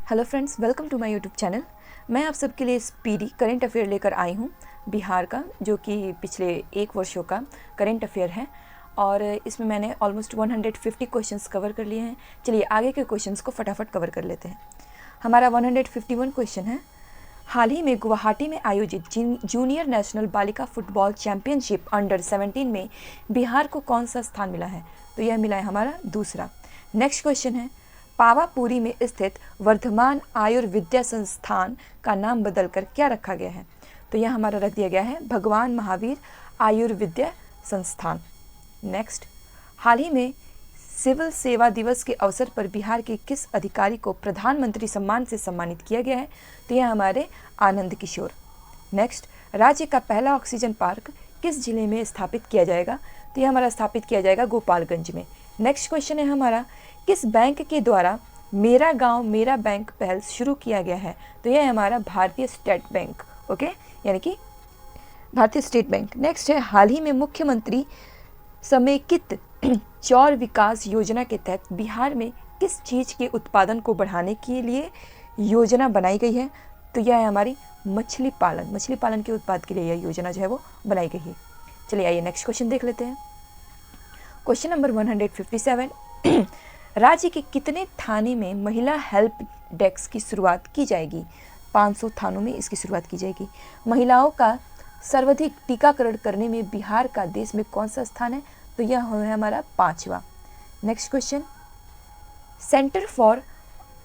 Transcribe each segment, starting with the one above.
Hello friends, welcome to my YouTube channel. मैं आप सबके लिए स्पीडी करंट अफेयर लेकर आई हूँ बिहार का, जो कि पिछले 1 वर्षों का करंट अफेयर है और इसमें मैंने ऑलमोस्ट 150 क्वेश्चंस कवर कर लिए हैं। चलिए आगे के क्वेश्चंस को फटाफट कवर कर लेते हैं। हमारा 151 क्वेश्चन है, हाल ही में गुवाहाटी में आयोजित जूनियर नेशनल बालिका फुटबॉल चैंपियनशिप अंडर 17 में बिहार को कौन सा स्थान मिला है? तो यह मिला है हमारा दूसरा। नेक्स्ट क्वेश्चन है, पावापुरी में स्थित वर्धमान आयुर्विद्या संस्थान का नाम बदलकर क्या रखा गया है? तो यह हमारा रख दिया गया है भगवान महावीर आयुर्विद्या संस्थान। नेक्स्ट, हाल ही में सिविल सेवा दिवस के अवसर पर बिहार के किस अधिकारी को प्रधानमंत्री सम्मान से सम्मानित किया गया है? तो यह हमारे आनंद किशोर। नेक्स्ट, राज्य का पहला ऑक्सीजन पार्क किस जिले में स्थापित किया जाएगा? तो यह हमारा स्थापित किया जाएगा गोपालगंज में। नेक्स्ट क्वेश्चन है हमारा, किस बैंक के द्वारा मेरा गांव मेरा बैंक पहल शुरू किया गया है? तो यह है हमारा भारतीय स्टेट बैंक, ओके, यानी कि भारतीय स्टेट बैंक। नेक्स्ट है, हाल ही में मुख्यमंत्री समेकित चौर विकास योजना के तहत बिहार में किस चीज़ के उत्पादन को बढ़ाने के लिए योजना बनाई गई है? तो यह है हमारी मछली पालन के उत्पाद के लिए यह योजना जो है वो बनाई गई है। चलिए आइए नेक्स्ट क्वेश्चन देख लेते हैं। क्वेश्चन नंबर 157, राज्य के कितने थाने में महिला हेल्प डेस्क की शुरुआत की जाएगी? 500 थानों में इसकी शुरुआत की जाएगी। महिलाओं का सर्वाधिक टीकाकरण करने में बिहार का देश में कौन सा स्थान है? तो यह है हमारा 5वां। Next question, centre for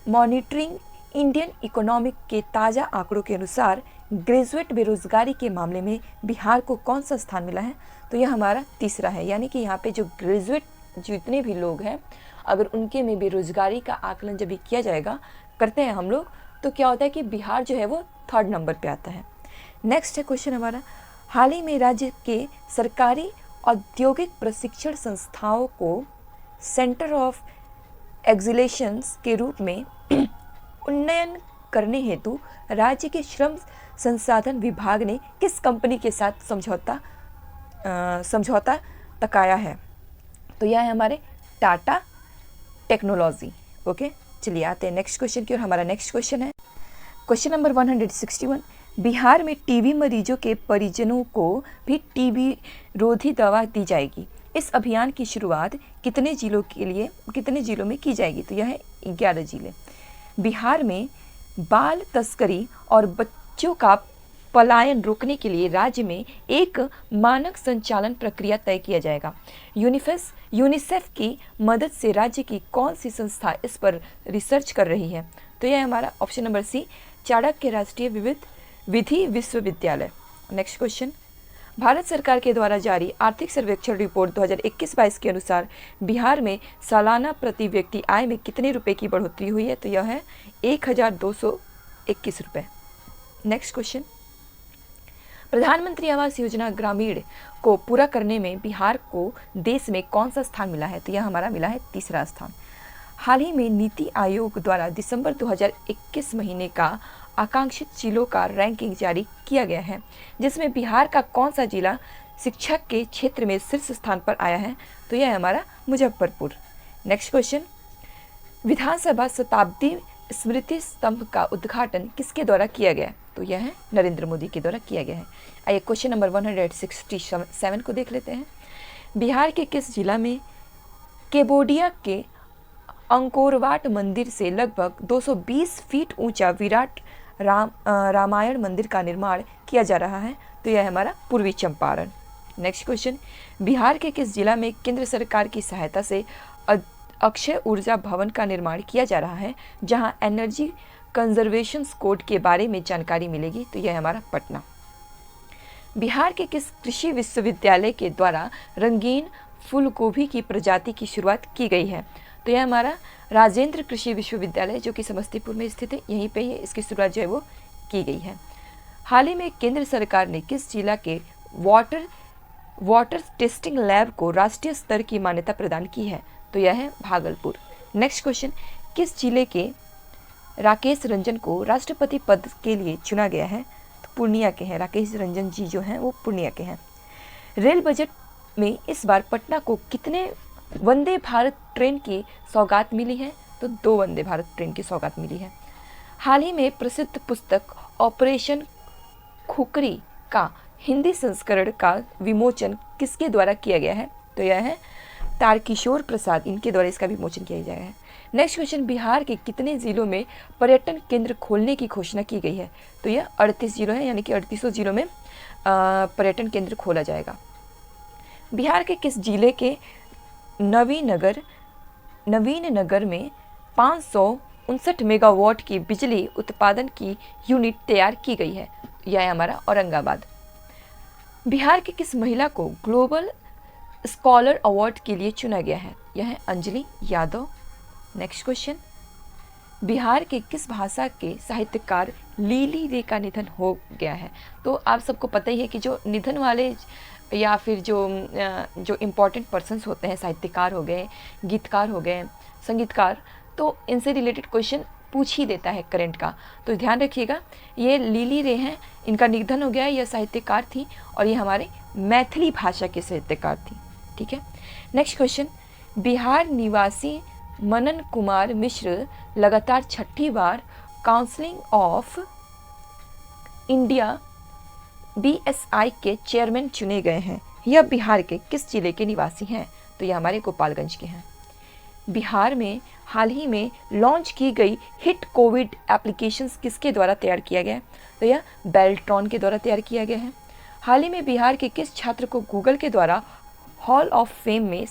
monitoring Indian economic के ताज़ा आंकड़ों के अनुसार ग्रेजुएट बेरोजगारी के मामले में बिहार को कौन सा स्थान मिला है? तो यह हमारा तीसरा है, यानी कि यहाँ पे जो ग्रेजुएट जितने भी लोग हैं, अगर उनके में बेरोजगारी का आकलन जब भी किया जाएगा करते हैं हम लोग, तो क्या होता है कि बिहार जो है वो 3rd नंबर पे आता है। नेक्स्ट है क्वेश्चन हमारा, हाल ही में राज्य के सरकारी औद्योगिक प्रशिक्षण संस्थाओं को सेंटर ऑफ एक्सीलेंस के रूप में उन्नयन करने हेतु राज्य के श्रम संसाधन विभाग ने किस कंपनी के साथ समझौता तकाया है? तो यह है हमारे टाटा टेक्नोलॉजी, ओके। चलिए आते हैं नेक्स्ट क्वेश्चन की ओर। हमारा नेक्स्ट क्वेश्चन है, क्वेश्चन नंबर 161, बिहार में टीबी मरीजों के परिजनों को भी टीबी रोधी दवा दी जाएगी। इस अभियान की शुरुआत कितने जिलों में की जाएगी? तो यह है 11 जिले। बिहार में बाल तस्करी और बच्चों का पलायन रोकने के लिए राज्य में एक मानक संचालन प्रक्रिया तय किया जाएगा। यूनिसेफ की मदद से राज्य की कौन सी संस्था इस पर रिसर्च कर रही है? तो यह हमारा ऑप्शन नंबर सी, चाणक्य राष्ट्रीय विधि विश्वविद्यालय। नेक्स्ट क्वेश्चन, भारत सरकार के द्वारा जारी आर्थिक सर्वेक्षण रिपोर्ट 2021-22 के अनुसार बिहार में सालाना प्रति व्यक्ति आय में कितने रुपए की बढ़ोतरी हुई है? तो यह है 1221 रुपये। नेक्स्ट क्वेश्चन, प्रधानमंत्री आवास योजना ग्रामीण को पूरा करने में बिहार को देश में कौन सा स्थान मिला है? तो यह हमारा मिला है 3रा स्थान। हाल ही में नीति आयोग द्वारा दिसंबर 2021 महीने का आकांक्षित जिलों का रैंकिंग जारी किया गया है, जिसमें बिहार का कौन सा जिला शिक्षा के क्षेत्र में शीर्ष स्थान पर आया है? तो यह है हमारा मुजफ्फरपुर। नेक्स्ट क्वेश्चन, विधानसभा शताब्दी स्मृति स्तंभ का उद्घाटन किसके द्वारा किया गया? तो यह है नरेंद्र मोदी के द्वारा किया गया है। आइए क्वेश्चन नंबर 167 को देख लेते हैं। बिहार के किस जिला में केवोडिया के अंकोरवाट मंदिर से लगभग 220 फीट ऊंचा विराट रामायण मंदिर का निर्माण किया जा रहा है? तो यह है हमारा पूर्वी चंपारण। नेक्स्ट क्वेश्चन, बिहार के किस जिला में केंद्र सरकार की सहायता से अक्षय ऊर्जा भवन का निर्माण किया जा रहा है, जहां एनर्जी कंजर्वेशन कोड के बारे में जानकारी मिलेगी? तो यह है हमारा पटना। बिहार के किस कृषि विश्वविद्यालय के द्वारा रंगीन फूलगोभी की प्रजाति की शुरुआत की गई है? तो यह हमारा राजेंद्र कृषि विश्वविद्यालय, जो कि समस्तीपुर में स्थित है, यहीं पे ही इसकी शुरुआत जो है वो की गई है। हाल ही में केंद्र सरकार ने किस जिला के वाटर टेस्टिंग लैब को राष्ट्रीय स्तर की मान्यता प्रदान की है? तो यह है भागलपुर। नेक्स्ट क्वेश्चन, किस जिले के राकेश रंजन को राष्ट्रपति पद के लिए चुना गया है? तो पूर्णिया के हैं, राकेश रंजन जी जो हैं वो पूर्णिया के हैं। रेल बजट में इस बार पटना को कितने वंदे भारत ट्रेन की सौगात मिली है? तो 2 वंदे भारत ट्रेन की सौगात मिली है। हाल ही में प्रसिद्ध पुस्तक ऑपरेशन खुकरी का हिंदी संस्करण का विमोचन किसके द्वारा किया गया है? तो यह है तारकिशोर प्रसाद, इनके द्वारा इसका विमोचन किया गया है। नेक्स्ट क्वेश्चन, बिहार के कितने जिलों में पर्यटन केंद्र खोलने की घोषणा की गई है? तो यह 38 जिलों है, यानी कि 38 जिलों में पर्यटन केंद्र खोला जाएगा। बिहार के किस जिले के नवीन नगर में 559 मेगावाट की बिजली उत्पादन की यूनिट तैयार की गई है? यह है हमारा औरंगाबाद। बिहार की किस महिला को ग्लोबल स्कॉलर अवार्ड के लिए चुना गया है? यह है अंजलि यादव। नेक्स्ट क्वेश्चन, बिहार के किस भाषा के साहित्यकार लीली रे का निधन हो गया है? तो आप सबको पता ही है कि जो निधन वाले या फिर जो इम्पोर्टेंट पर्सन्स होते हैं, साहित्यकार हो गए, गीतकार हो गए, संगीतकार, तो इनसे रिलेटेड क्वेश्चन पूछ ही देता है करंट का। तो ध्यान रखिएगा, ये लीली रे हैं, इनका निधन हो गया है। यह साहित्यकार थी और ये हमारे मैथिली भाषा के साहित्यकार थी। ठीक है। नेक्स्ट क्वेश्चन, बिहार निवासी मनन कुमार मिश्र लगातार 6ठी बार काउंसिल ऑफ इंडिया BSI के चेयरमैन चुने गए हैं। यह बिहार के किस जिले के निवासी हैं? तो यह हमारे गोपालगंज के हैं। बिहार में हाल ही में लॉन्च की गई हिट कोविड एप्लीकेशंस किसके द्वारा तैयार किया गया है? तो यह बेल्ट्रॉन के द्वारा तैयार किया गया है। हाल ही में बिहार के किस छात्र को गूगल के द्वारा हॉल ऑफ फेम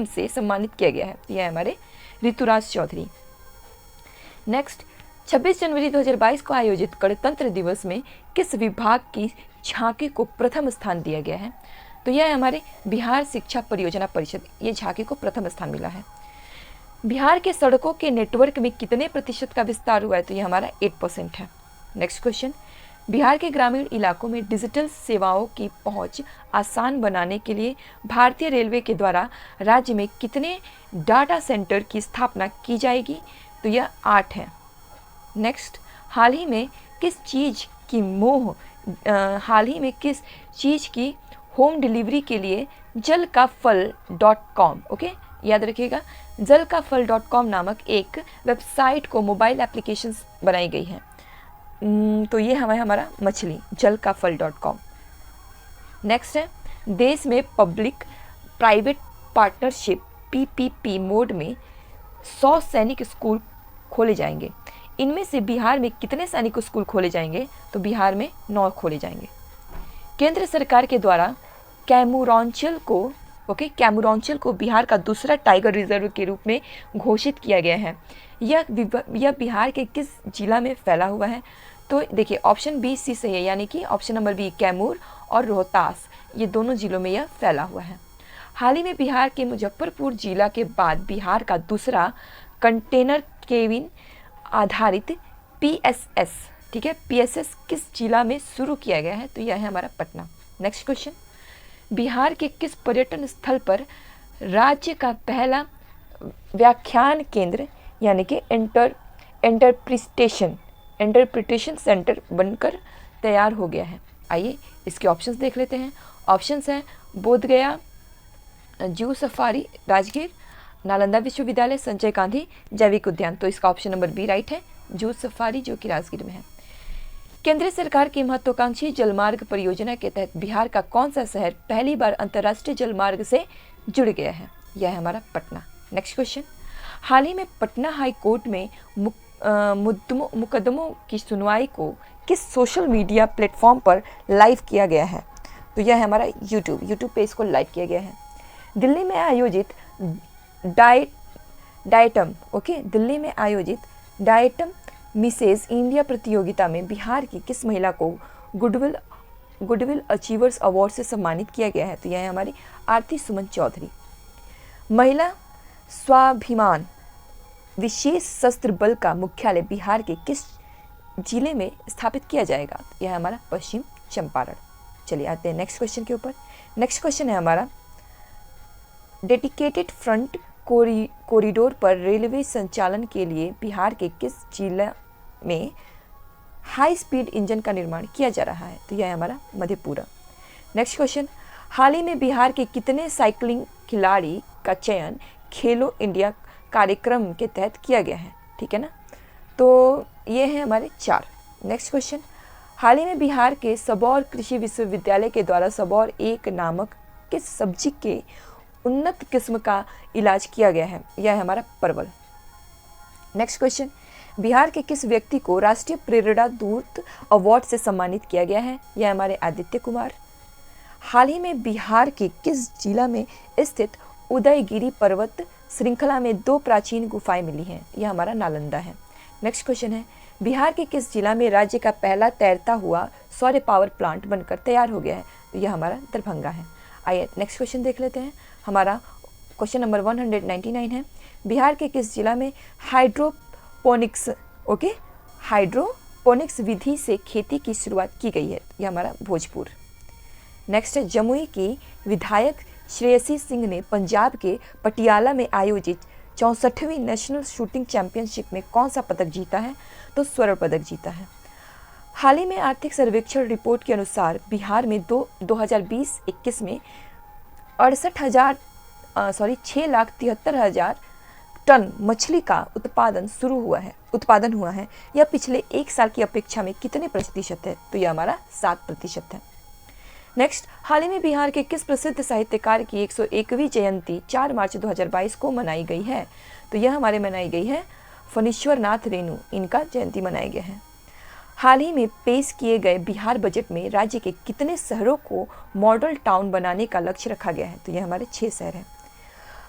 से सम्मानित किया गया है? यह हमारे ऋतुराज चौधरी। नेक्स्ट, 26 जनवरी 2022 को आयोजित गणतंत्र दिवस में किस विभाग की झांकी को प्रथम स्थान दिया गया है? तो यह है हमारे बिहार शिक्षा परियोजना परिषद, ये झांकी को प्रथम स्थान मिला है। बिहार के सड़कों के नेटवर्क में कितने प्रतिशत का विस्तार हुआ है? तो यह हमारा 8% है। नेक्स्ट क्वेश्चन, बिहार के ग्रामीण इलाकों में डिजिटल सेवाओं की पहुंच आसान बनाने के लिए भारतीय रेलवे के द्वारा राज्य में कितने डाटा सेंटर की स्थापना की जाएगी? तो यह 8 है। नेक्स्ट, हाल ही में किस चीज़ की होम डिलीवरी के लिए jalkafal.com, ओके, याद रखिएगा, jalkafal.com नामक एक वेबसाइट को मोबाइल एप्लीकेशंस बनाई गई है। तो ये हमारा मछली jalkafal.com। नेक्स्ट है, देश में public private partnership PPP mode में 100 सैनिक स्कूल खोले जाएंगे। इनमें से बिहार में कितने सैनिक स्कूल खोले जाएंगे? तो बिहार में 9 खोले जाएंगे। केंद्र सरकार के द्वारा कैमूरांचल को बिहार का दूसरा टाइगर रिजर्व के रूप में घोषित किया गया है। यह बिहार के किस जिला में फैला हुआ है? तो देखिए, ऑप्शन बी सी सही है, यानी कि ऑप्शन नंबर बी कैमूर और रोहतास, ये दोनों जिलों में यह फैला हुआ है। हाल ही में बिहार के मुजफ्फरपुर जिला के बाद बिहार का दूसरा कंटेनर केबिन आधारित PSS, ठीक है, PSS किस जिला में शुरू किया गया है? तो यह है हमारा पटना। नेक्स्ट क्वेश्चन, बिहार के किस पर्यटन स्थल पर राज्य का पहला व्याख्यान केंद्र यानी कि इंटरप्रिटेशन सेंटर बनकर तैयार हो गया है? आइए इसके ऑप्शंस देख लेते हैं। ऑप्शंस हैं बोधगया, जू सफारी राजगीर, नालंदा विश्वविद्यालय, संजय गांधी जैविक उद्यान। तो इसका ऑप्शन नंबर बी राइट है, जू सफारी, जो कि राजगीर में है। केंद्र सरकार की महत्वाकांक्षी जलमार्ग परियोजना के तहत बिहार का कौन सा शहर पहली बार अंतर्राष्ट्रीय जलमार्ग से जुड़ गया है? यह है हमारा पटना। नेक्स्ट क्वेश्चन, हाल ही में पटना हाई कोर्ट में मुकदमों की सुनवाई को किस सोशल मीडिया प्लेटफॉर्म पर लाइव किया गया है? तो यह है हमारा यूट्यूब पे इसको लाइव किया गया है। दिल्ली में आयोजित डायटम मिसेज इंडिया प्रतियोगिता में बिहार की किस महिला को गुडविल अचीवर्स अवार्ड से सम्मानित किया गया है? तो यह है हमारी आरती सुमन चौधरी। महिला स्वाभिमान विशेष सशस्त्र बल का मुख्यालय बिहार के किस जिले में स्थापित किया जाएगा? यह है हमारा पश्चिम चंपारण। चलिए आते हैं नेक्स्ट क्वेश्चन के ऊपर। नेक्स्ट क्वेश्चन है हमारा, डेडिकेटेड फ्रंट कॉरिडोर पर रेलवे संचालन के लिए बिहार के किस जिला में हाई स्पीड इंजन का निर्माण किया जा रहा है? तो यह है हमारा मधेपुरा। नेक्स्ट क्वेश्चन, हाल ही में बिहार के कितने साइकिलिंग खिलाड़ी का चयन खेलो इंडिया कार्यक्रम के तहत किया गया है? ठीक है ना। तो ये हैं हमारे 4। नेक्स्ट क्वेश्चन, हाल ही में बिहार के सबौर कृषि विश्वविद्यालय के द्वारा सबौर एक नामक किस सब्जी के उन्नत किस्म का इलाज किया गया है? यह है हमारा परवल। नेक्स्ट क्वेश्चन, बिहार के किस व्यक्ति को राष्ट्रीय प्रेरणा दूत अवार्ड से सम्मानित किया गया है? यह हमारे आदित्य कुमार। हाल ही में बिहार के किस जिला में स्थित उदयगिरी पर्वत श्रृंखला में 2 प्राचीन गुफाएं मिली हैं? यह हमारा नालंदा है। नेक्स्ट क्वेश्चन है, बिहार के किस जिला में राज्य का पहला तैरता हुआ सौर पावर प्लांट बनकर तैयार हो गया है? तो यह हमारा दरभंगा है। आइए नेक्स्ट क्वेश्चन देख लेते हैं। हमारा क्वेश्चन नंबर 199 है, बिहार के किस जिला में हाइड्रोपोनिक्स विधि से खेती की शुरुआत की गई है? यह हमारा भोजपुर। नेक्स्ट है, जमुई की विधायक श्रेयसी सिंह ने पंजाब के पटियाला में आयोजित 64वीं नेशनल शूटिंग चैंपियनशिप में कौन सा पदक जीता है? तो स्वर्ण पदक जीता है। हाल ही में आर्थिक सर्वेक्षण रिपोर्ट के अनुसार बिहार में 2020-21 में 6,73,000 टन मछली का उत्पादन हुआ है। यह पिछले 1 साल की अपेक्षा में कितने प्रतिशत है? तो यह हमारा 7% है। नेक्स्ट, हाल ही में बिहार के किस प्रसिद्ध साहित्यकार की 101वीं जयंती 4 मार्च 2022 को मनाई गई है? तो यह हमारे मनाई गई है फणीश्वर नाथ रेणु, इनका जयंती मनाया गया है। हाल ही में पेश किए गए बिहार बजट में राज्य के कितने शहरों को मॉडल टाउन बनाने का लक्ष्य रखा गया है? तो यह हमारे 6 शहर हैं।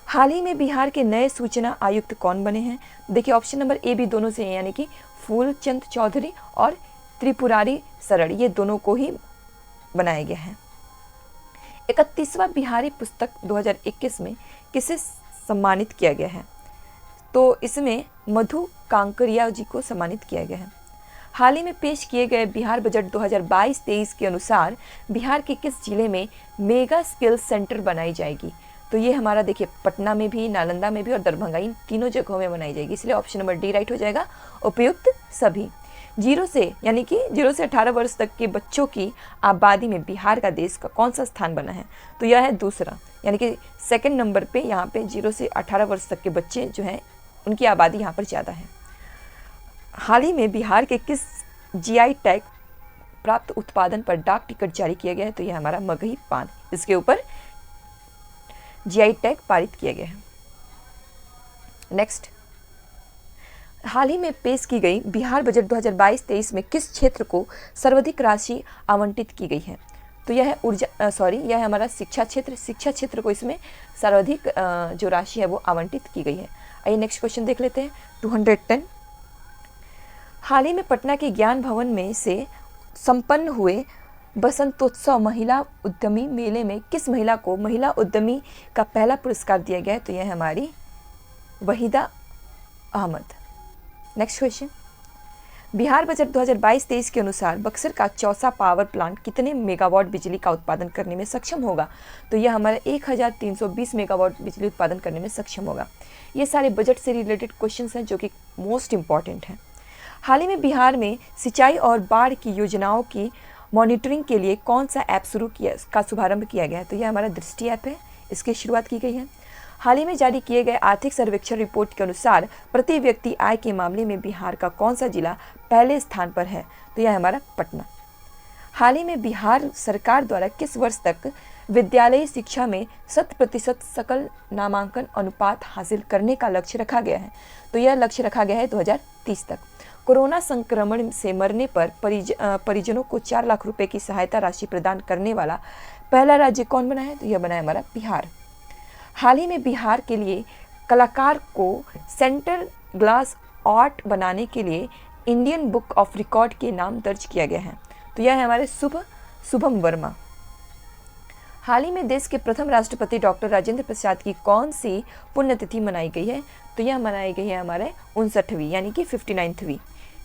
हाल ही में बिहार के नए सूचना आयुक्त कौन बने हैं? देखिए ऑप्शन नंबर ए बी दोनों से, यानी कि फूलचंद चौधरी और त्रिपुरारी शरण, ये दोनों को ही बनाया गया है। 31वां बिहारी पुस्तक 2021 में किसे सम्मानित किया गया है? तो इसमें मधु कांकरिया जी को सम्मानित किया गया है। हाल ही में पेश किए गए बिहार बजट 2022-23 के अनुसार बिहार के किस जिले में मेगा स्किल सेंटर बनाई जाएगी? तो ये हमारा देखिए पटना में भी, नालंदा में भी और दरभंगा, इन तीनों जगहों में बनाई जाएगी, इसलिए ऑप्शन नंबर डी राइट हो जाएगा, उपयुक्त सभी। 0 से 18 वर्ष तक के बच्चों की आबादी में बिहार का देश का कौन सा स्थान बना है? तो यह है दूसरा, यानी कि सेकंड नंबर पे यहाँ पे 0 से 18 वर्ष तक के बच्चे जो हैं उनकी आबादी यहाँ पर ज़्यादा है। हाल ही में बिहार के किस जीआई टैग प्राप्त उत्पादन पर डाक टिकट जारी किया गया है? तो यह हमारा मगही पान, इसके ऊपर जीआई टैग पारित किया गया है। नेक्स्ट, हाल ही में पेश की गई बिहार बजट 2022-23 में किस क्षेत्र को सर्वाधिक राशि आवंटित की गई है? तो यह है यह है हमारा शिक्षा क्षेत्र को इसमें सर्वाधिक जो राशि है वो आवंटित की गई है। आइए नेक्स्ट क्वेश्चन देख लेते हैं। 210, हाल ही में पटना के ज्ञान भवन में से संपन्न हुए बसंतोत्सव महिला उद्यमी मेले में किस महिला को महिला उद्यमी का पहला पुरस्कार दिया गया है? तो यह है हमारी Waheeda Ahmad. Next question, Bihar budget 2022-23 के अनुसार बक्सर का चौसा पावर प्लांट कितने मेगावाट बिजली का उत्पादन करने में सक्षम होगा? तो यह हमारा 1320 मेगावाट बिजली उत्पादन करने में सक्षम होगा। ये सारे बजट से रिलेटेड क्वेश्चंस हैं जो कि मोस्ट इम्पॉर्टेंट हैं। हाल ही में बिहार में सिंचाई और बाढ़ की योजनाओं की मॉनिटरिंग के लिए कौन सा ऐप का शुभारंभ किया गया है? तो यह हमारा दृष्टि ऐप है, इसकी शुरुआत की गई है। हाल ही में जारी किए गए आर्थिक सर्वेक्षण रिपोर्ट के अनुसार प्रति व्यक्ति आय के मामले में बिहार का कौन सा जिला पहले स्थान पर है? तो यह हमारा पटना। हाल ही में बिहार सरकार द्वारा किस वर्ष तक विद्यालयी शिक्षा में 100% सकल नामांकन अनुपात हासिल करने का लक्ष्य रखा गया है? तो यह लक्ष्य रखा गया है 2030 तक। कोरोना संक्रमण से मरने पर परिजनों को 4 लाख रुपए की सहायता राशि प्रदान करने वाला पहला राज्य कौन बना है? तो यह बना है हमारा बिहार। हाल ही में बिहार के लिए कलाकार को सेंटर ग्लास आर्ट बनाने के लिए इंडियन बुक ऑफ रिकॉर्ड के नाम दर्ज किया गया है। तो यह है हमारे शुभम वर्मा। हाल ही में देश के प्रथम राष्ट्रपति डॉक्टर राजेंद्र प्रसाद की कौन सी पुण्यतिथि मनाई गई है? तो यह मनाई गई है हमारे 59वीं, यानी कि 59वीं।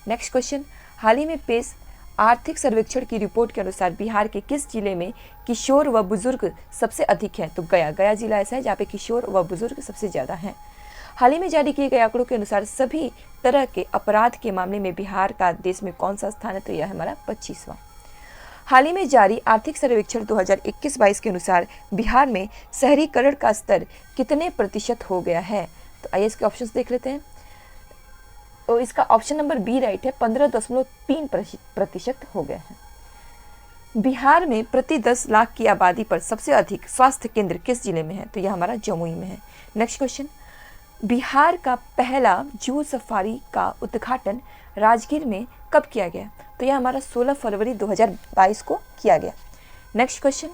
नेक्स्ट क्वेश्चन, हाल ही में पेश आर्थिक सर्वेक्षण की रिपोर्ट के अनुसार बिहार के किस जिले में किशोर व बुजुर्ग सबसे अधिक है? तो गया जिला ऐसा है जहाँ पे किशोर व बुजुर्ग सबसे ज़्यादा हैं। हाल ही में जारी किए गए आंकड़ों के अनुसार सभी तरह के अपराध के मामले में बिहार का देश में कौन सा स्थान है? तो यह हमारा 25वां। हाल ही में जारी आर्थिक सर्वेक्षण 2021-22 के अनुसार बिहार में शहरीकरण का स्तर कितने प्रतिशत हो गया है? तो आइए इसके ऑप्शंस देख लेते हैं। तो इसका ऑप्शन नंबर बी राइट है, 15.3% हो गए हैं। बिहार में प्रति 10 लाख की आबादी पर सबसे अधिक स्वास्थ्य केंद्र किस जिले में है? तो यह हमारा जमुई में है। नेक्स्ट क्वेश्चन, बिहार का पहला जू सफारी का उद्घाटन राजगीर में कब किया गया? तो यह हमारा 16 फरवरी 2022 को किया गया। नेक्स्ट क्वेश्चन,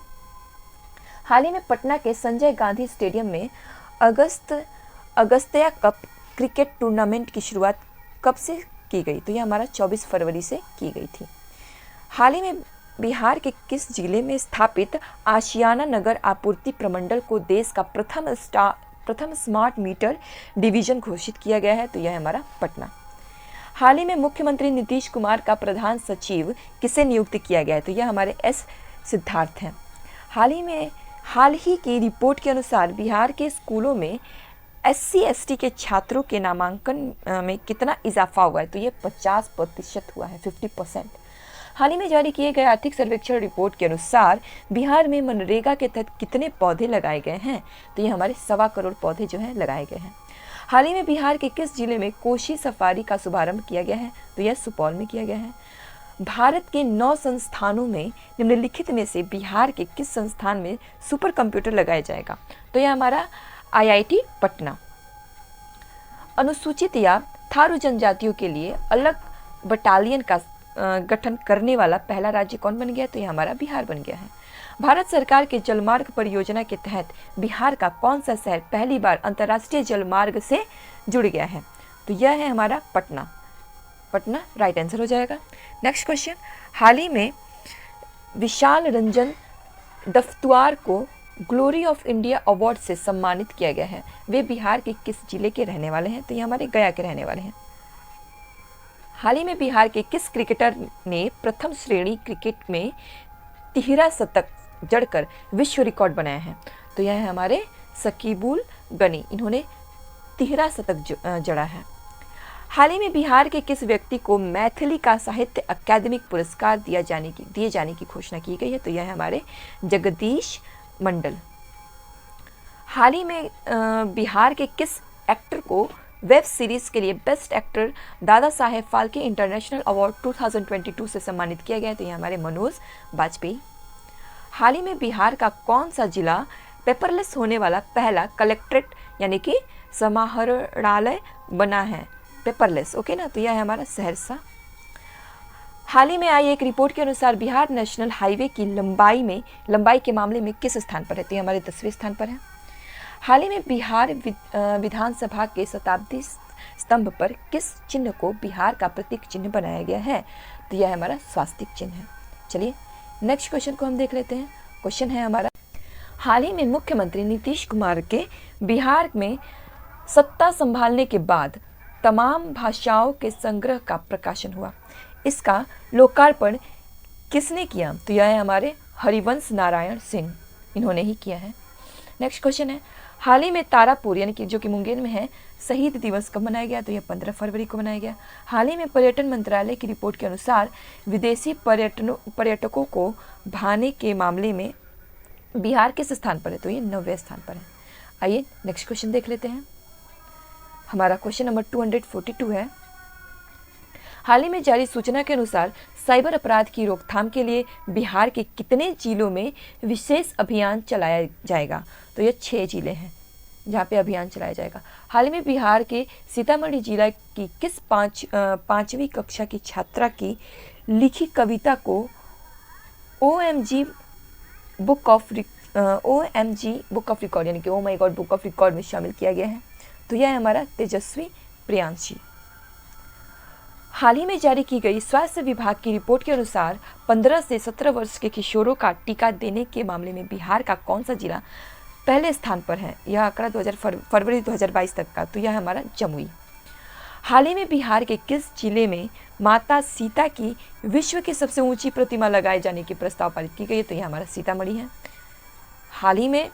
हाल ही में पटना के संजय गांधी स्टेडियम में अगस्त्या कप क्रिकेट टूर्नामेंट की शुरुआत कब से की गई? तो यह हमारा 24 फरवरी से की गई थी। हाल ही में बिहार के किस जिले में स्थापित आशियाना नगर आपूर्ति प्रमंडल को देश का प्रथम स्मार्ट मीटर डिवीजन घोषित किया गया है? तो यह हमारा पटना। हाल ही में मुख्यमंत्री नीतीश कुमार का प्रधान सचिव किसे नियुक्त किया गया है? तो यह हमारे एस सिद्धार्थ हैं। हाल ही की रिपोर्ट के अनुसार बिहार के स्कूलों में SC/ST के छात्रों के नामांकन में कितना इजाफा हुआ है? तो ये 50% हुआ है, 50%। हाल ही में जारी किए गए आर्थिक सर्वेक्षण रिपोर्ट के अनुसार बिहार में मनरेगा के तहत कितने पौधे लगाए गए हैं? तो ये हमारे 1.25 करोड़ पौधे जो हैं लगाए गए हैं। हाल ही में बिहार के किस जिले में कोशी सफारी का शुभारंभ किया गया है? तो यह सुपौल में किया गया है। भारत के 9 संस्थानों में निम्नलिखित में से बिहार के किस संस्थान में सुपर कंप्यूटर लगाया जाएगा? तो यह हमारा IIT पटना। अनुसूचित या थारू जनजातियों के लिए अलग बटालियन का गठन करने वाला पहला राज्य कौन बन गया? तो यह हमारा बिहार बन गया है। भारत सरकार के जलमार्ग परियोजना के तहत बिहार का कौन सा शहर पहली बार अंतर्राष्ट्रीय जलमार्ग से जुड़ गया है? तो यह है हमारा पटना। पटना राइट आंसर हो जाएगा। नेक्स्ट क्वेश्चन, हाल ही में विशाल रंजन दफ्तुआर को ग्लोरी ऑफ इंडिया अवार्ड से सम्मानित किया गया है। वे बिहार के किस जिले के रहने वाले हैं? तो ये हमारे गया के रहने वाले हैं। हाल ही में बिहार के किस क्रिकेटर ने प्रथम श्रेणी क्रिकेट में 13 शतक जड़कर विश्व रिकॉर्ड बनाया है? तो यह है हमारे शकीबुल गनी, इन्होंने 13 शतक जड़ा है। हाल ही में बिहार के किस व्यक्ति को मैथिली का साहित्य अकादमिक पुरस्कार दिए जाने की घोषणा की गई है? तो यह है हमारे जगदीश मंडल। हाल ही में बिहार के किस एक्टर को वेब सीरीज के लिए best actor Dada Saheb Phalke international award 2022 से सम्मानित किया गया है? तो यह हमारे मनोज बाजपेयी। हाल ही में बिहार का कौन सा जिला पेपरलेस होने वाला पहला कलेक्ट्रेट यानी कि समाहरणालय बना है? पेपरलेस, ओके ना। तो यह है हमारा सहरसा। हाल ही में आई एक रिपोर्ट के अनुसार बिहार नेशनल हाईवे की लंबाई के मामले में किस स्थान पर है? तो ये हमारे 10वें स्थान पर है। हाल ही में बिहार विधानसभा के शताब्दी स्तंभ पर किस चिन्ह को बिहार का प्रतीक चिन्ह बनाया गया है? तो यह हमारा स्वास्तिक चिन्ह है। चलिए नेक्स्ट क्वेश्चन को हम देख लेते हैं। क्वेश्चन है हमारा, हाल ही में मुख्यमंत्री नीतीश कुमार के बिहार में सत्ता संभालने के बाद तमाम भाषाओं के संग्रह का प्रकाशन हुआ। इसका लोकार्पण किसने किया? तो यह है हमारे हरिवंश नारायण सिंह, इन्होंने ही किया है। नेक्स्ट क्वेश्चन है, हाल ही में तारापुर यानी कि जो कि मुंगेर में है शहीद दिवस कब मनाया गया? तो यह 15 फरवरी को मनाया गया। हाल ही में पर्यटन मंत्रालय की रिपोर्ट के अनुसार विदेशी पर्यटकों को भाने के मामले में बिहार किस स्थान पर है? तो ये 9वें स्थान पर है। आइए नेक्स्ट क्वेश्चन देख लेते हैं। हमारा क्वेश्चन नंबर 242 है, हाल ही में जारी सूचना के अनुसार साइबर अपराध की रोकथाम के लिए बिहार के कितने जिलों में विशेष अभियान चलाया जाएगा? तो ये 6 जिले हैं जहाँ पे अभियान चलाया जाएगा। हाल ही में बिहार के सीतामढ़ी जिला की किस 5वीं कक्षा की छात्रा की लिखी कविता को OMG बुक ऑफ रिकॉर्ड यानी कि oh my God book of record में शामिल किया गया है? तो यह है हमारा तेजस्वी प्रियांशी। हाल ही में जारी की गई स्वास्थ्य विभाग की रिपोर्ट के अनुसार 15 से 17 वर्ष के किशोरों का टीका देने के मामले में बिहार का कौन सा जिला पहले स्थान पर है? यह आंकड़ा फरवरी 2022 तक का। तो यह हमारा जमुई। हाल ही में बिहार के किस जिले में माता सीता की विश्व की सबसे ऊंची प्रतिमा लगाए जाने की प्रस्ताव पारित की गई है? तो यह हमारा सीतामढ़ी है। हाल ही में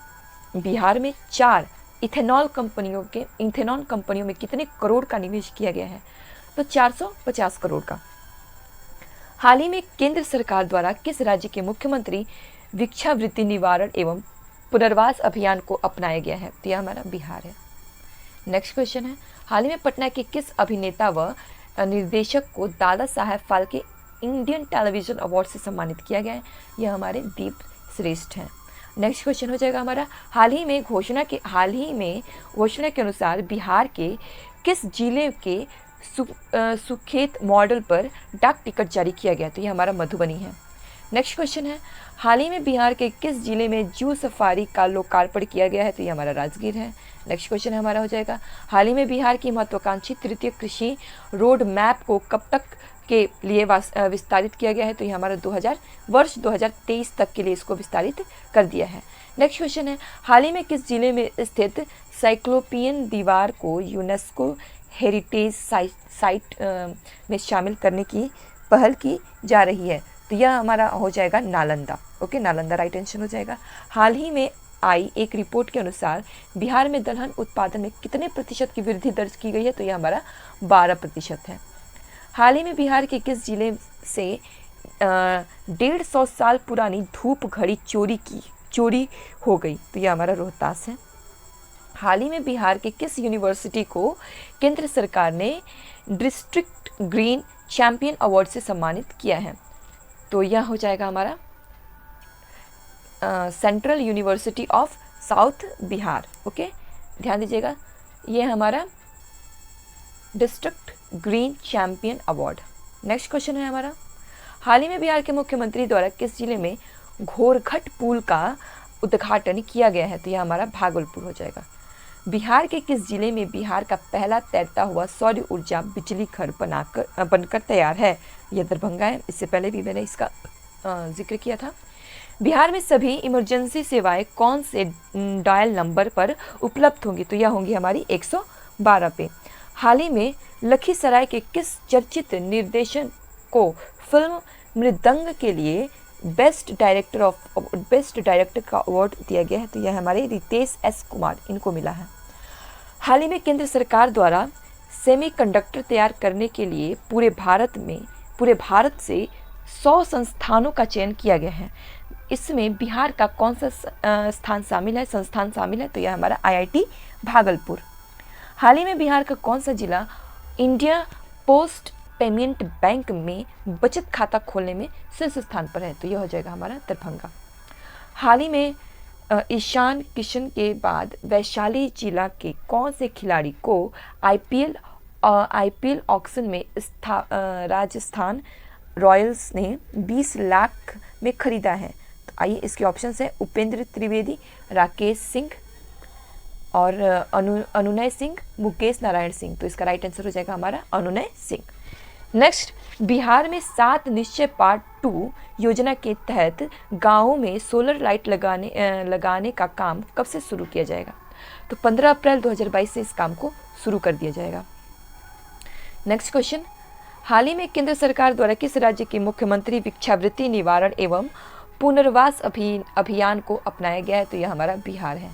बिहार में 4 इथेनॉल कंपनियों में कितने करोड़ का निवेश किया गया है? तो 450 करोड़ का। हाल ही में केंद्र सरकार द्वारा किस राज्य के मुख्यमंत्री भिक्षावृत्ति निवारण एवं पुनर्वास अभियान को अपनाया गया है? तो यह हमारा बिहार है। नेक्स्ट क्वेश्चन है, हाल ही में पटना के किस अभिनेता व निर्देशक को Dada Saheb Phalke Indian television award से सम्मानित किया गया है? यह हमारे दीप श्रेष्ठ हैं। नेक्स्ट क्वेश्चन हो जाएगा हमारा, हाल ही में घोषणा के अनुसार बिहार के किस जिले के सुखेत मॉडल पर डाक टिकट जारी किया गया? तो ये हमारा मधुबनी है। नेक्स्ट क्वेश्चन है, हाल ही में बिहार के किस जिले में जू सफारी का लोकार्पण किया गया है? तो ये हमारा राजगीर है। नेक्स्ट क्वेश्चन हमारा हो जाएगा, हाल ही में बिहार की महत्वाकांक्षी तृतीय कृषि रोड मैप को कब तक के लिए विस्तारित किया गया है? तो ये हमारा वर्ष 2023 तक के लिए इसको विस्तारित कर दिया है। नेक्स्ट क्वेश्चन है, हाल ही में किस जिले में स्थित साइक्लोपियन दीवार को यूनेस्को हेरिटेज साइट में शामिल करने की पहल की जा रही है? तो यह हमारा हो जाएगा Nalanda. Okay, Nalanda right answer हो जाएगा। हाल ही में आई एक रिपोर्ट के अनुसार बिहार में दलहन उत्पादन में कितने प्रतिशत की वृद्धि दर्ज की गई है? तो यह हमारा 12% है। हाल ही में बिहार के किस जिले से 150 साल पुरानी धूप घड़ी चोरी हो गई? तो यह हमारा रोहतास है। हाल ही में बिहार के किस यूनिवर्सिटी को केंद्र सरकार ने डिस्ट्रिक्ट ग्रीन चैंपियन अवार्ड से सम्मानित किया है? तो यह हो जाएगा हमारा central university of south Bihar. Okay, ध्यान दीजिएगा, ये हमारा district green champion award. Next question है हमारा, हाल ही में बिहार के मुख्यमंत्री द्वारा किस जिले में घोरघट पुल का उद्घाटन किया गया है? तो यह हमारा भागलपुर हो जाएगा। बिहार के किस जिले में बिहार का पहला तैरता हुआ सौर ऊर्जा बिजली घर बनकर तैयार है? यह दरभंगा है। इससे पहले भी मैंने इसका जिक्र किया था। बिहार में सभी इमरजेंसी सेवाएं कौन से डायल नंबर पर उपलब्ध होंगी? तो यह होंगी हमारी 112 पे। हाल ही में लखीसराय के किस चर्चित निर्देशक को फिल्म मृदंग के लिए बेस्ट डायरेक्टर का अवार्ड दिया गया है? तो यह हमारे रितेश एस कुमार, इनको मिला है। हाल ही में केंद्र सरकार द्वारा सेमीकंडक्टर तैयार करने के लिए पूरे भारत से 100 संस्थानों का चयन किया गया है। इसमें बिहार का कौन सा संस्थान शामिल है? तो यह हमारा IIT भागलपुर। हाल ही में बिहार का कौन सा जिला इंडिया पोस्ट पेमेंट बैंक में बचत खाता खोलने में शीर्ष स्थान पर है? तो यह हो जाएगा हमारा दरभंगा। हाल ही में ईशान किशन के बाद वैशाली जिला के कौन से खिलाड़ी को IPL ऑक्शन में राजस्थान रॉयल्स ने 20 लाख में खरीदा है? तो आइए इसके ऑप्शन है, उपेंद्र त्रिवेदी, राकेश सिंह और अनुनय सिंह, मुकेश नारायण सिंह। तो इसका राइट आंसर हो जाएगा हमारा अनुनय सिंह। नेक्स्ट, बिहार में 7 निश्चय पार्ट 2 योजना के तहत गाँवों में सोलर लाइट लगाने का काम कब से शुरू किया जाएगा? तो 15 अप्रैल 2022 से इस काम को शुरू कर दिया जाएगा। नेक्स्ट क्वेश्चन, हाल ही में केंद्र सरकार द्वारा किस राज्य के मुख्यमंत्री भिक्षावृत्ति निवारण एवं पुनर्वास अभियान को अपनाया गया है? तो यह हमारा बिहार है।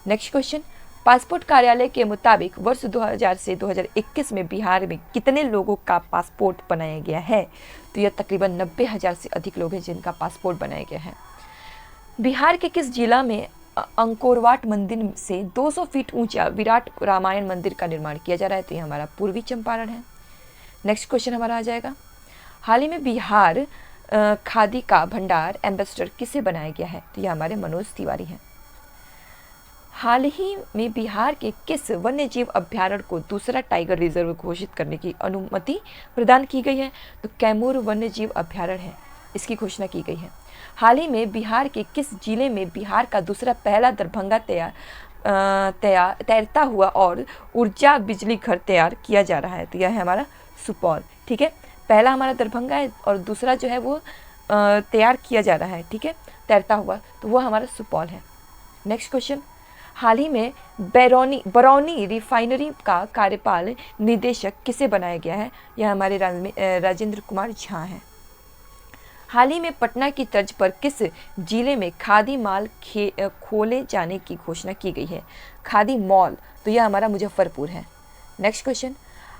नेक्स्ट क्वेश्चन, पासपोर्ट कार्यालय के मुताबिक वर्ष 2000 से 2021 में बिहार में कितने लोगों का पासपोर्ट बनाया गया है? तो यह तकरीबन 90,000 से अधिक लोग हैं जिनका पासपोर्ट बनाया गया है। बिहार के किस जिला में अंकोरवाट मंदिर से 200 फीट ऊंचा विराट रामायण मंदिर का निर्माण किया जा रहा है? तो यह हमारा पूर्वी चंपारण है। नेक्स्ट क्वेश्चन हमारा आ जाएगा, हाल ही में बिहार खादी का भंडार एम्बेसडर किसे बनाया गया है? तो यह हमारे मनोज तिवारी हैं। हाल ही में बिहार के किस वन्य जीव अभ्यारण्य को दूसरा टाइगर रिजर्व घोषित करने की अनुमति प्रदान की गई है? तो कैमूर वन्य जीव अभ्यारण्य है, इसकी घोषणा की गई है। हाल ही में बिहार के किस जिले में बिहार का दूसरा पहला दरभंगा तैरता हुआ और ऊर्जा बिजली घर तैयार किया जा रहा है? तो यह है हमारा सुपौल। ठीक है, पहला हमारा दरभंगा है और दूसरा जो है वो तैयार किया जा रहा है, ठीक है, तैरता हुआ, तो वो हमारा सुपौल है। नेक्स्ट क्वेश्चन, हाल ही में बरौनी रिफाइनरी का कार्यपाल निदेशक किसे बनाया गया है? यह हमारे राजेंद्र कुमार झा हैं। हाल ही में पटना की तर्ज पर किस जिले में खादी मॉल खोले जाने की घोषणा की गई है? खादी मॉल, तो यह हमारा मुजफ्फरपुर है। नेक्स्ट क्वेश्चन,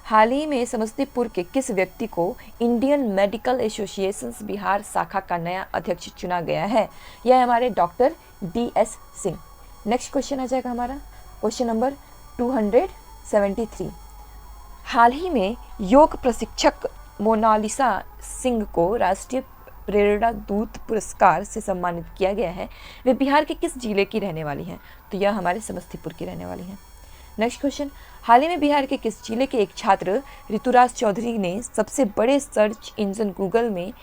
हाल ही में समस्तीपुर के किस व्यक्ति को इंडियन मेडिकल एसोसिएशन बिहार शाखा का नया अध्यक्ष चुना गया है? यह हमारे doctor DS Singh. Next question आ जाएगा हमारा क्वेश्चन नंबर 273। हाल ही में योग प्रशिक्षक मोनालिसा सिंह को राष्ट्रीय प्रेरणा दूत पुरस्कार से सम्मानित किया गया है। वे बिहार के किस जिले की रहने वाली हैं? तो यह हमारे समस्तीपुर की रहने वाली हैं। नेक्स्ट क्वेश्चन, हाल ही में बिहार के किस जिले के एक छात्र ऋतुराज चौधरी ने सबसे बड़े सर्च इंजन गूगल में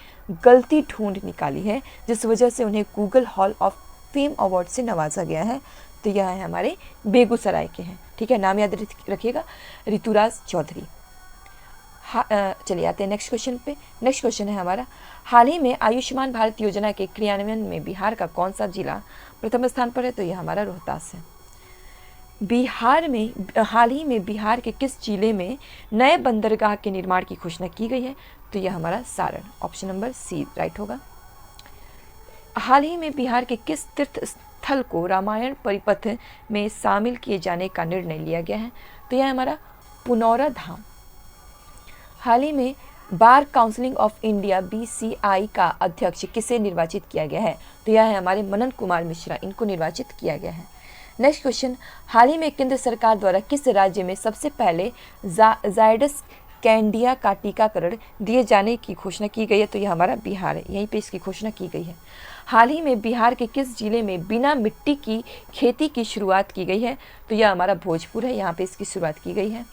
गलती ढूंढ निकाली है, जिस वजह से उन्हें Google hall of fame award से नवाजा गया है? तो यह है हमारे बेगूसराय के हैं। ठीक है, नाम याद रखिएगा, ऋतुराज चौधरी। चलिए आते हैं नेक्स्ट क्वेश्चन पे। नेक्स्ट क्वेश्चन है हमारा, हाल ही में आयुष्मान भारत योजना के क्रियान्वयन में बिहार का कौन सा जिला प्रथम स्थान पर है? तो यह हमारा रोहतास है। हाल ही में बिहार के किस जिले में नए बंदरगाह के निर्माण की घोषणा की गई है? तो यह हमारा Saran, option number C right होगा। हाल ही में बिहार के किस तीर्थ स्थल को रामायण परिपथ में शामिल किए जाने का निर्णय लिया गया है? तो यह हमारा पुनौरा धाम। हाल ही में बार काउंसिल ऑफ इंडिया BCI का अध्यक्ष किसे निर्वाचित किया गया है? तो यह है हमारे मनन कुमार मिश्रा, इनको निर्वाचित किया गया है। नेक्स्ट क्वेश्चन, हाल ही में केंद्र सरकार द्वारा किस राज्य में सबसे पहले जायडस कैंडिया का टीकाकरण दिए जाने की घोषणा की गई है? तो यह हमारा बिहार है, यहीं पे इसकी घोषणा की गई है। हाल ही में बिहार के किस जिले में बिना मिट्टी की खेती की शुरुआत की गई है? तो यह हमारा भोजपुर है, यहाँ पे इसकी शुरुआत की गई है।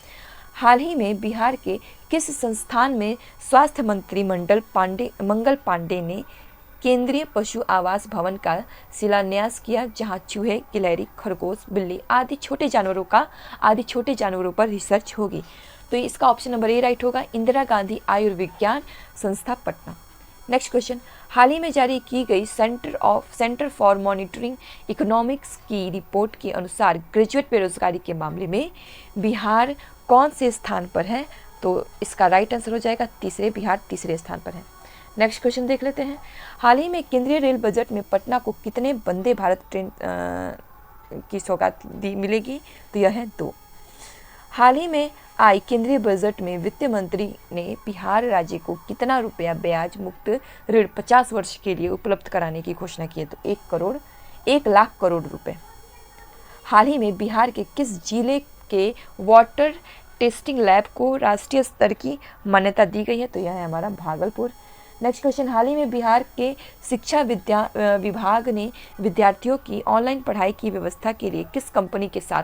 हाल ही में बिहार के किस संस्थान में स्वास्थ्य मंत्री मंगल पांडे ने केंद्रीय पशु आवास भवन का शिलान्यास किया, जहां चूहे, गिलहरी, खरगोश, बिल्ली आदि छोटे जानवरों पर रिसर्च होगी? तो इसका ऑप्शन नंबर ए राइट होगा, इंदिरा गांधी आयुर्विज्ञान संस्था पटना। नेक्स्ट क्वेश्चन, हाल ही में जारी की गई सेंटर फॉर मॉनिटरिंग इकोनॉमिक्स की रिपोर्ट के अनुसार ग्रेजुएट बेरोजगारी के मामले में बिहार कौन से स्थान पर है? तो इसका राइट आंसर हो जाएगा बिहार तीसरे स्थान पर है। नेक्स्ट क्वेश्चन देख लेते हैं, हाल ही में केंद्रीय रेल बजट में पटना को कितने वंदे भारत ट्रेन की सौगात मिलेगी? तो यह है 2। हाल ही में आई केंद्रीय बजट में वित्त मंत्री ने बिहार राज्य को कितना रुपया ब्याज मुक्त ऋण 50 वर्ष के लिए उपलब्ध कराने की घोषणा की है? तो 1 लाख करोड़ रुपए। हाल ही में बिहार के किस जिले के वाटर टेस्टिंग लैब को राष्ट्रीय स्तर की मान्यता दी गई है? तो यह है हमारा भागलपुर। नेक्स्ट क्वेश्चन, हाल ही में बिहार के शिक्षा विभाग ने विद्यार्थियों की ऑनलाइन पढ़ाई की व्यवस्था के लिए किस कंपनी के साथ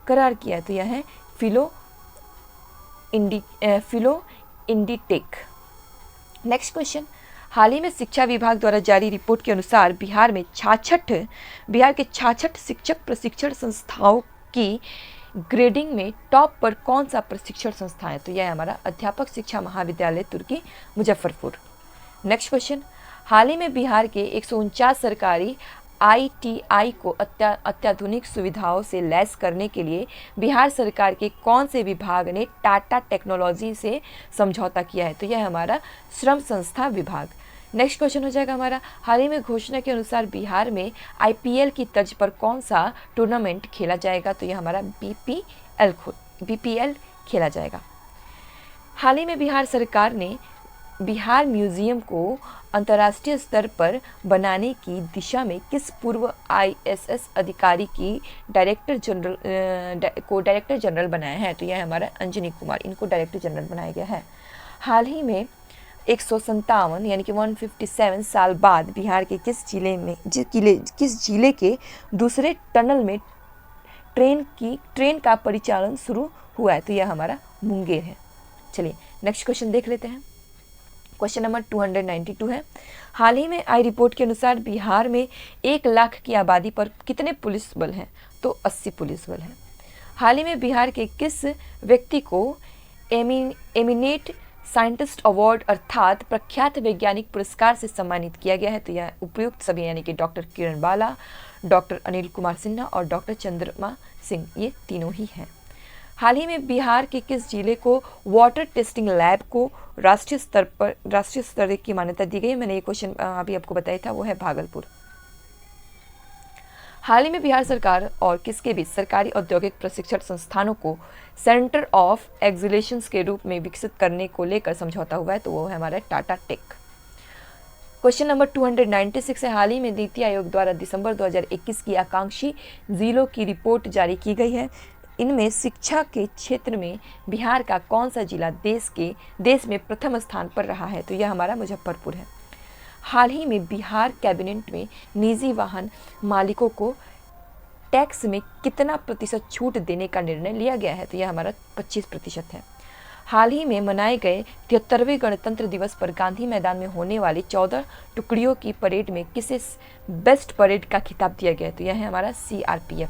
करार किया है? तो यह है फिलो इंडीटेक। नेक्स्ट क्वेश्चन, हाल ही में शिक्षा विभाग द्वारा जारी रिपोर्ट के अनुसार बिहार के 66 शिक्षक प्रशिक्षण संस्थाओं की ग्रेडिंग में टॉप पर कौन सा प्रशिक्षण संस्था है? तो यह है हमारा अध्यापक शिक्षा महाविद्यालय तुर्की मुजफ्फरपुर। नेक्स्ट क्वेश्चन, हाल ही में बिहार के 149 सरकारी ITI को अत्याधुनिक सुविधाओं से लैस करने के लिए बिहार सरकार के कौन से विभाग ने टाटा टेक्नोलॉजी से समझौता किया है? तो यह है हमारा श्रम संस्था विभाग। नेक्स्ट क्वेश्चन हो जाएगा हमारा, हाल ही में घोषणा के अनुसार बिहार में IPL की तर्ज पर कौन सा टूर्नामेंट खेला जाएगा? तो यह हमारा BPL खेला जाएगा। हाल ही में बिहार सरकार ने बिहार म्यूजियम को अंतर्राष्ट्रीय स्तर पर बनाने की दिशा में किस पूर्व ISS अधिकारी की डायरेक्टर जनरल बनाया है? तो यह हमारा अंजनी कुमार, इनको डायरेक्टर जनरल बनाया गया है। हाल ही में 157 यानी कि 157 साल बाद बिहार के किस जिले के दूसरे टनल में ट्रेन का परिचालन शुरू हुआ है? तो यह हमारा मुंगेर है। चलिए नेक्स्ट क्वेश्चन देख लेते हैं। क्वेश्चन नंबर 292 है, हाल ही में आई रिपोर्ट के अनुसार बिहार में 1 लाख की आबादी पर कितने पुलिस बल हैं? तो 80 पुलिस बल हैं। हाल ही में बिहार के किस व्यक्ति को एमिनेट साइंटिस्ट अवार्ड अर्थात प्रख्यात वैज्ञानिक पुरस्कार से सम्मानित किया गया है? तो यह उपयुक्त सभी यानी कि डॉक्टर किरण बाला, डॉक्टर अनिल कुमार सिन्हा और डॉक्टर चंद्रमा सिंह, ये तीनों ही हैं। हाल ही में बिहार के किस जिले को वाटर टेस्टिंग लैब को राष्ट्रीय स्तर की मान्यता दी गई है? मैंने ये क्वेश्चन अभी आपको बताया था, वो है भागलपुर। हाल ही में बिहार सरकार और किसके बीच सरकारी औद्योगिक प्रशिक्षण संस्थानों को सेंटर ऑफ एक्सीलेंस के रूप में विकसित करने को लेकर समझौता हुआ है? तो वो है हमारा टाटा टेक। क्वेश्चन नंबर 296 है, हाल ही में नीति आयोग द्वारा दिसंबर 2021 की आकांक्षी जिलों की रिपोर्ट जारी की गई है। इनमें शिक्षा के क्षेत्र में बिहार का कौन सा जिला देश में प्रथम स्थान पर रहा है? तो यह हमारा मुजफ्फरपुर है। हाल ही में बिहार कैबिनेट में निजी वाहन मालिकों को टैक्स में कितना प्रतिशत छूट देने का निर्णय लिया गया है? तो यह हमारा 25% है। हाल ही में मनाए गए 73वें गणतंत्र दिवस पर गांधी मैदान में होने वाली 14 टुकड़ियों की परेड में किसे बेस्ट परेड का खिताब दिया गया? तो यह है हमारा CRPF।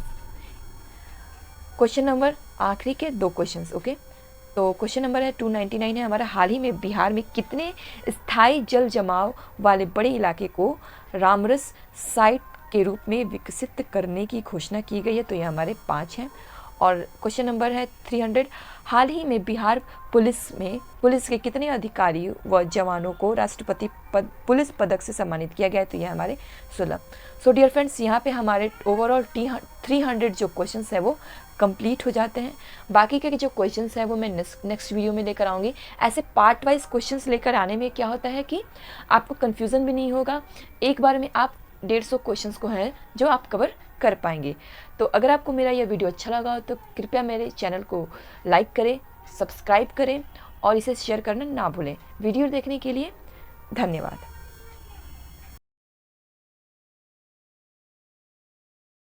क्वेश्चन नंबर आखिरी के 2 क्वेश्चंस, ओके। तो क्वेश्चन नंबर है 299 है हमारा, हाल ही में बिहार में कितने स्थायी जल जमाव वाले बड़े इलाके को रामरस साइट के रूप में विकसित करने की घोषणा की गई है? तो ये हमारे 5 हैं। और क्वेश्चन नंबर है 300, हाल ही में बिहार पुलिस के कितने अधिकारी व जवानों को राष्ट्रपति पुलिस पदक से सम्मानित किया गया है? तो ये हमारे 16। सो डियर फ्रेंड्स, यहाँ पे हमारे ओवरऑल 300 जो क्वेश्चंस है वो कंप्लीट हो जाते हैं। बाकी के जो क्वेश्चंस हैं वो मैं नेक्स्ट वीडियो में लेकर आऊँगी। ऐसे पार्ट वाइज क्वेश्चंस लेकर आने में क्या होता है कि आपको कन्फ्यूज़न भी नहीं होगा, एक बार में आप 150 क्वेश्चंस को हैं जो आप कवर कर पाएंगे। तो अगर आपको मेरा यह वीडियो अच्छा लगा हो तो कृपया मेरे चैनल को लाइक करें, सब्सक्राइब करें और इसे शेयर करना ना भूलें। वीडियो देखने के लिए धन्यवाद।